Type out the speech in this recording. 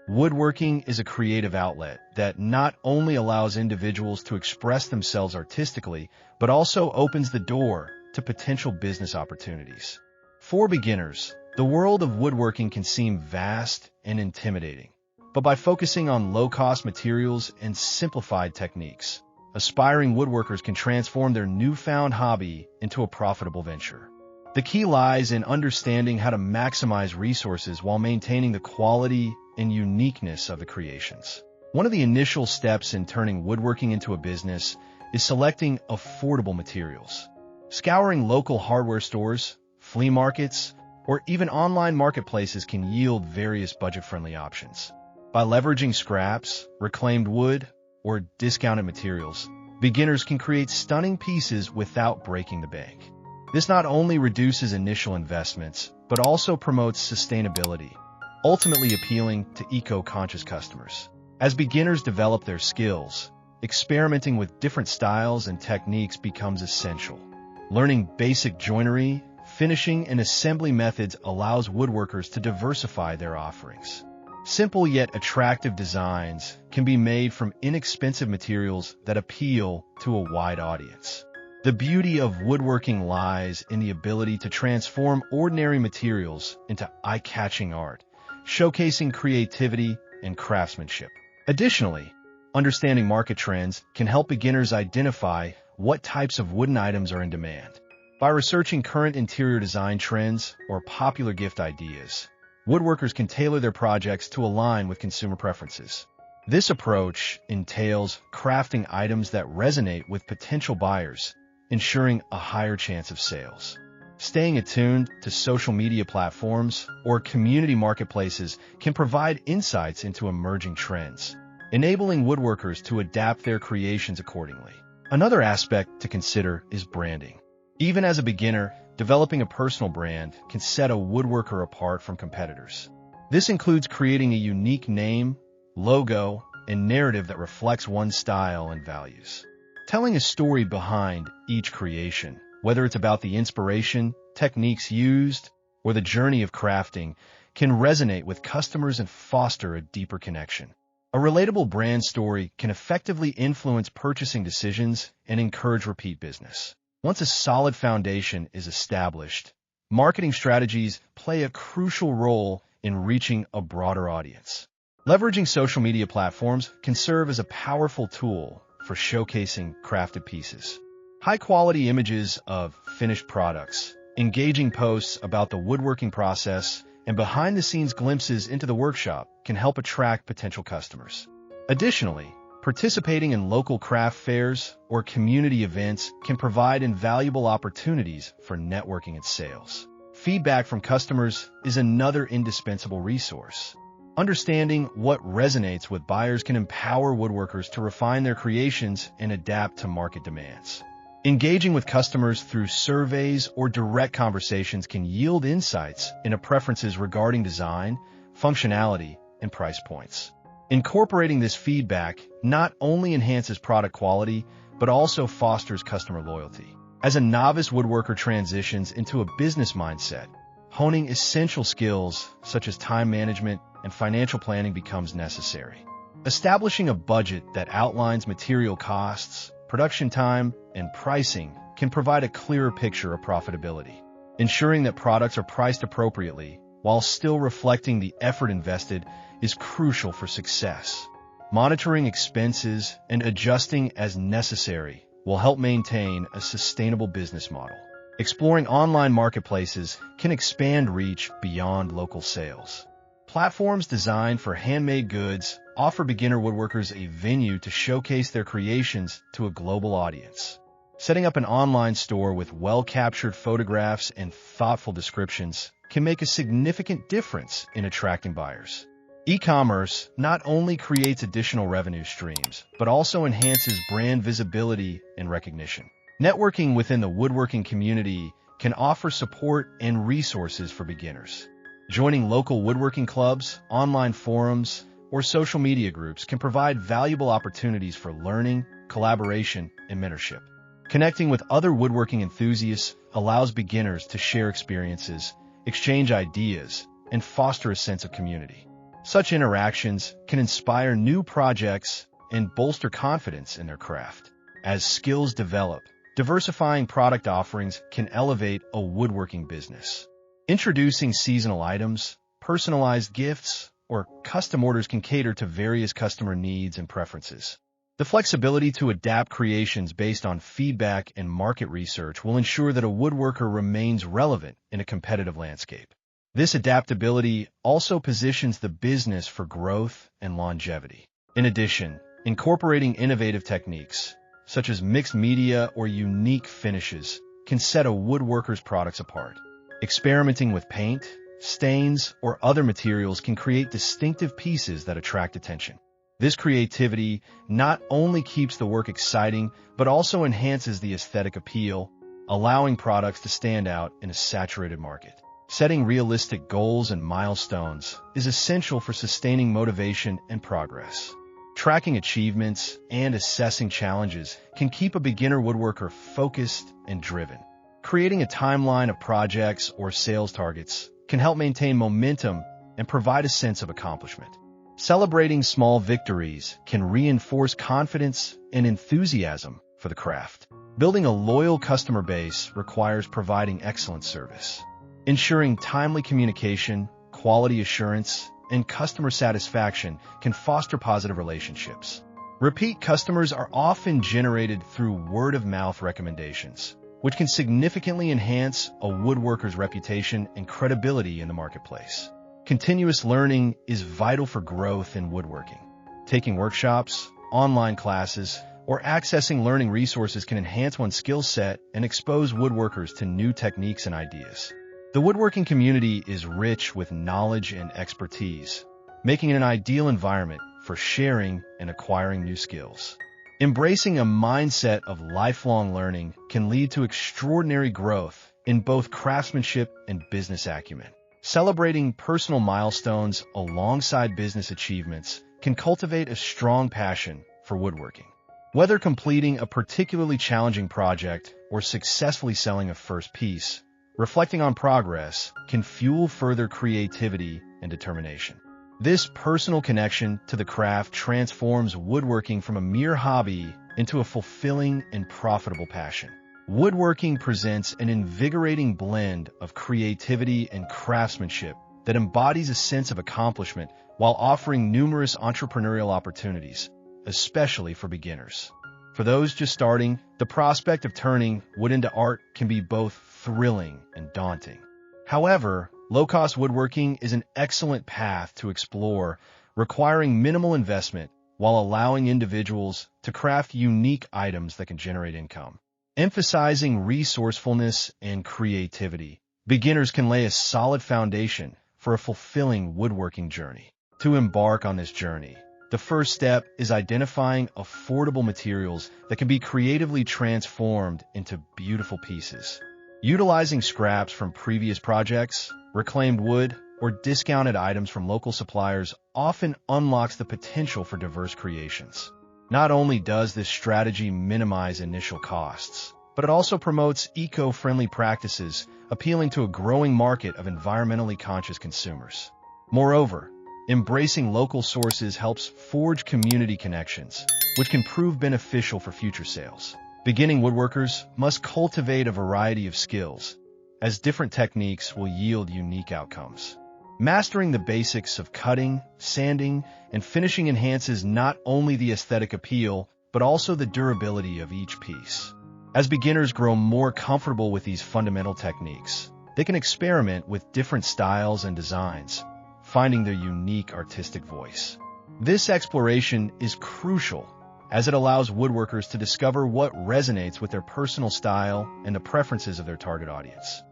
Woodworking is a creative outlet that not only allows individuals to express themselves artistically, but also opens the door to potential business opportunities. For beginners, the world of woodworking can seem vast and intimidating, but by focusing on low-cost materials and simplified techniques, aspiring woodworkers can transform their newfound hobby into a profitable venture. The key lies in understanding how to maximize resources while maintaining the quality and uniqueness of the creations. One of the initial steps in turning woodworking into a business is selecting affordable materials. Scouring local hardware stores, flea markets, or even online marketplaces can yield various budget-friendly options. By leveraging scraps, reclaimed wood, or discounted materials, beginners can create stunning pieces without breaking the bank. This not only reduces initial investments, but also promotes sustainability, ultimately appealing to eco-conscious customers. As beginners develop their skills, experimenting with different styles and techniques becomes essential. Learning basic joinery, finishing, and assembly methods allows woodworkers to diversify their offerings. Simple yet attractive designs can be made from inexpensive materials that appeal to a wide audience. The beauty of woodworking lies in the ability to transform ordinary materials into eye-catching art, showcasing creativity and craftsmanship. Additionally, understanding market trends can help beginners identify what types of wooden items are in demand. By researching current interior design trends or popular gift ideas, woodworkers can tailor their projects to align with consumer preferences. This approach entails crafting items that resonate with potential buyers, ensuring a higher chance of sales. Staying attuned to social media platforms or community marketplaces can provide insights into emerging trends, enabling woodworkers to adapt their creations accordingly. Another aspect to consider is branding. Even as a beginner, developing a personal brand can set a woodworker apart from competitors. This includes creating a unique name, logo, and narrative that reflects one's style and values. Telling a story behind each creation, whether it's about the inspiration, techniques used, or the journey of crafting, can resonate with customers and foster a deeper connection. A relatable brand story can effectively influence purchasing decisions and encourage repeat business. Once a solid foundation is established, marketing strategies play a crucial role in reaching a broader audience. Leveraging social media platforms can serve as a powerful tool for showcasing crafted pieces. High-quality images of finished products, engaging posts about the woodworking process, and behind-the-scenes glimpses into the workshop can help attract potential customers. Additionally, participating in local craft fairs or community events can provide invaluable opportunities for networking and sales. Feedback from customers is another indispensable resource. Understanding what resonates with buyers can empower woodworkers to refine their creations and adapt to market demands. Engaging with customers through surveys or direct conversations can yield insights into preferences regarding design, functionality, and price points. Incorporating this feedback not only enhances product quality, but also fosters customer loyalty. As a novice woodworker transitions into a business mindset, honing essential skills such as time management and financial planning becomes necessary. Establishing a budget that outlines material costs, production time, and pricing can provide a clearer picture of profitability. Ensuring that products are priced appropriately while still reflecting the effort invested is crucial for success. Monitoring expenses and adjusting as necessary will help maintain a sustainable business model. Exploring online marketplaces can expand reach beyond local sales. Platforms designed for handmade goods offer beginner woodworkers a venue to showcase their creations to a global audience. Setting up an online store with well-captured photographs and thoughtful descriptions can make a significant difference in attracting buyers. E-commerce not only creates additional revenue streams, but also enhances brand visibility and recognition. Networking within the woodworking community can offer support and resources for beginners. Joining local woodworking clubs, online forums, or social media groups can provide valuable opportunities for learning, collaboration, and mentorship. Connecting with other woodworking enthusiasts allows beginners to share experiences, exchange ideas, and foster a sense of community. Such interactions can inspire new projects and bolster confidence in their craft. As skills develop, diversifying product offerings can elevate a woodworking business. Introducing seasonal items, personalized gifts, or custom orders can cater to various customer needs and preferences. The flexibility to adapt creations based on feedback and market research will ensure that a woodworker remains relevant in a competitive landscape. This adaptability also positions the business for growth and longevity. In addition, incorporating innovative techniques, such as mixed media or unique finishes, can set a woodworker's products apart. Experimenting with paint, stains, or other materials can create distinctive pieces that attract attention. This creativity not only keeps the work exciting, but also enhances the aesthetic appeal, allowing products to stand out in a saturated market. Setting realistic goals and milestones is essential for sustaining motivation and progress. Tracking achievements and assessing challenges can keep a beginner woodworker focused and driven. Creating a timeline of projects or sales targets can help maintain momentum and provide a sense of accomplishment. Celebrating small victories can reinforce confidence and enthusiasm for the craft. Building a loyal customer base requires providing excellent service. Ensuring timely communication, quality assurance, and customer satisfaction can foster positive relationships. Repeat customers are often generated through word-of-mouth recommendations, which can significantly enhance a woodworker's reputation and credibility in the marketplace. Continuous learning is vital for growth in woodworking. Taking workshops, online classes, or accessing learning resources can enhance one's skill set and expose woodworkers to new techniques and ideas. The woodworking community is rich with knowledge and expertise, making it an ideal environment for sharing and acquiring new skills. Embracing a mindset of lifelong learning can lead to extraordinary growth in both craftsmanship and business acumen. Celebrating personal milestones alongside business achievements can cultivate a strong passion for woodworking. Whether completing a particularly challenging project or successfully selling a first piece, reflecting on progress can fuel further creativity and determination. This personal connection to the craft transforms woodworking from a mere hobby into a fulfilling and profitable passion. Woodworking presents an invigorating blend of creativity and craftsmanship that embodies a sense of accomplishment while offering numerous entrepreneurial opportunities, especially for beginners. For those just starting, the prospect of turning wood into art can be both thrilling and daunting. However, low-cost woodworking is an excellent path to explore, requiring minimal investment while allowing individuals to craft unique items that can generate income. Emphasizing resourcefulness and creativity, beginners can lay a solid foundation for a fulfilling woodworking journey. To embark on this journey, the first step is identifying affordable materials that can be creatively transformed into beautiful pieces. Utilizing scraps from previous projects, reclaimed wood, or discounted items from local suppliers often unlocks the potential for diverse creations. Not only does this strategy minimize initial costs, but it also promotes eco-friendly practices, appealing to a growing market of environmentally conscious consumers. Moreover, embracing local sources helps forge community connections, which can prove beneficial for future sales. Beginning woodworkers must cultivate a variety of skills, as different techniques will yield unique outcomes. Mastering the basics of cutting, sanding, and finishing enhances not only the aesthetic appeal, but also the durability of each piece. As beginners grow more comfortable with these fundamental techniques, they can experiment with different styles and designs, finding their unique artistic voice. This exploration is crucial, as it allows woodworkers to discover what resonates with their personal style and the preferences of their target audience.